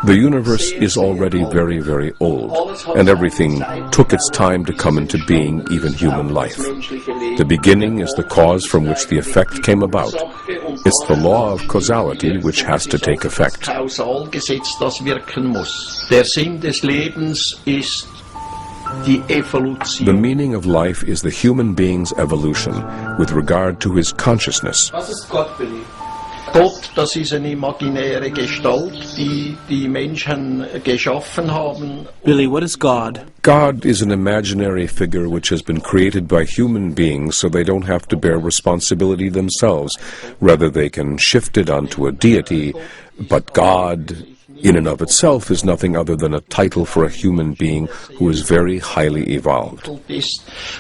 The universe is already very, very old, and everything took its time to come into being, even human life. The beginning is the cause from which the effect came about. It's the law of causality which has to take effect. The meaning of life is the human being's evolution with regard to his consciousness. Gott, das ist eine imaginäre Gestalt, die Menschen geschaffen haben. Billy, what is God? God is an imaginary figure which has been created by human beings so they don't have to bear responsibility themselves. Rather, they can shift it onto a deity, but God, in and of itself, is nothing other than a title for a human being who is very highly evolved.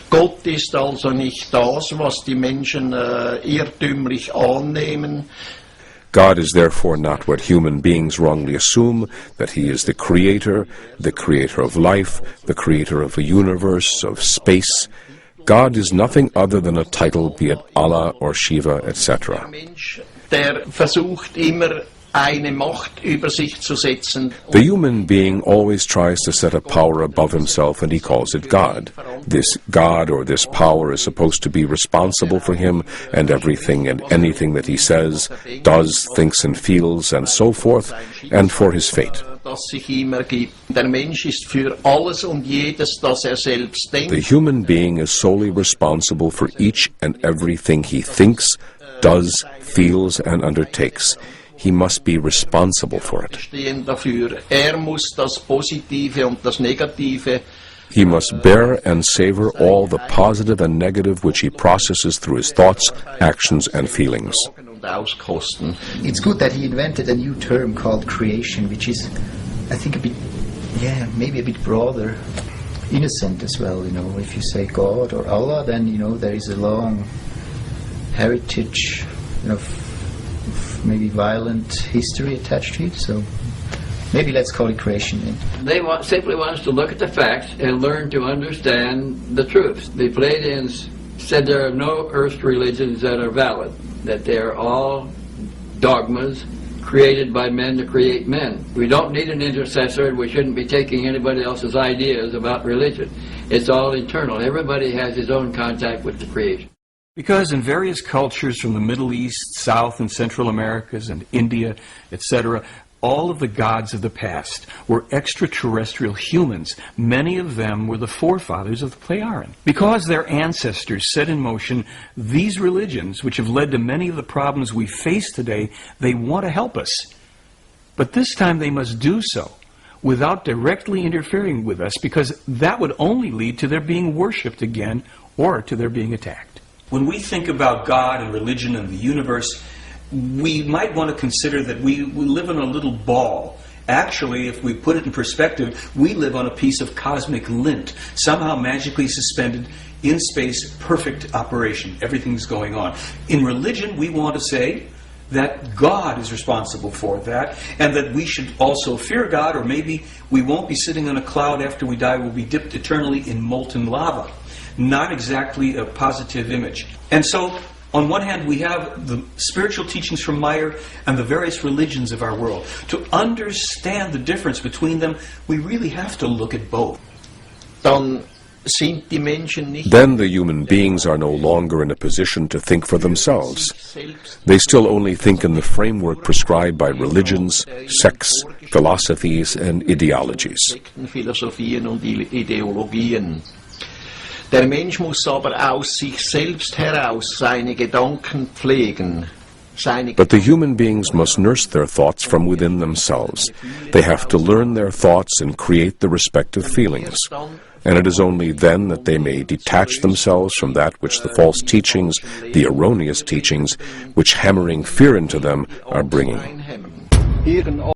Gott ist also nicht das, was die Menschen irrtümlich annehmen. God is therefore not what human beings wrongly assume, that he is the creator of life, the creator of a universe, of space. God is nothing other than a title, be it Allah or Shiva, etc. Der versucht immer eine Macht über sich zu setzen. The human being always tries to set a power above himself, and he calls it God. This God or this power is supposed to be responsible for him and everything and anything that he says, does, thinks and feels, and so forth, and for his fate. Der Mensch ist für alles und jedes, das selbst denkt. The human being is solely responsible for each and everything he thinks, does, feels, and undertakes. He must be responsible for it. Muss das Positive und das Negative. He must bear and savor all the positive and negative which he processes through his thoughts, actions, and feelings. It's good that he invented a new term called creation, which is, I think, maybe a bit broader, innocent as well. If you say God or Allah, then there is a long heritage, maybe violent history attached to it, so maybe let's call it creation then. They simply want us to look at the facts and learn to understand the truth. The Palladians said there are no earth religions that are valid, that they are all dogmas created by men to create men. We don't need an intercessor, and we shouldn't be taking anybody else's ideas about religion. It's all internal. Everybody has his own contact with the creation. Because in various cultures from the Middle East, South and Central Americas, and India, etc., all of the gods of the past were extraterrestrial humans. Many of them were the forefathers of the Pleiaren. Because their ancestors set in motion these religions, which have led to many of the problems we face today, they want to help us. But this time they must do so without directly interfering with us, because that would only lead to their being worshipped again or to their being attacked. When we think about God and religion and the universe, we might want to consider that we live in a little ball. Actually, if we put it in perspective, we live on a piece of cosmic lint, somehow magically suspended in space, perfect operation. Everything's going on. In religion, we want to say that God is responsible for that, and that we should also fear God, or maybe we won't be sitting on a cloud after we die, we'll be dipped eternally in molten lava. Not exactly a positive image. And so, on one hand, we have the spiritual teachings from Meier and the various religions of our world. To understand the difference between them, we really have to look at both. Then the human beings are no longer in a position to think for themselves. They still only think in the framework prescribed by religions, sects, philosophies, and ideologies. Der Mensch muss aber aus sich selbst heraus seine Gedanken pflegen. But the human beings must nurse their thoughts from within themselves. They have to learn their thoughts and create the respective feelings. And it is only then that they may detach themselves from that which the false teachings, the erroneous teachings, which hammering fear into them, are bringing.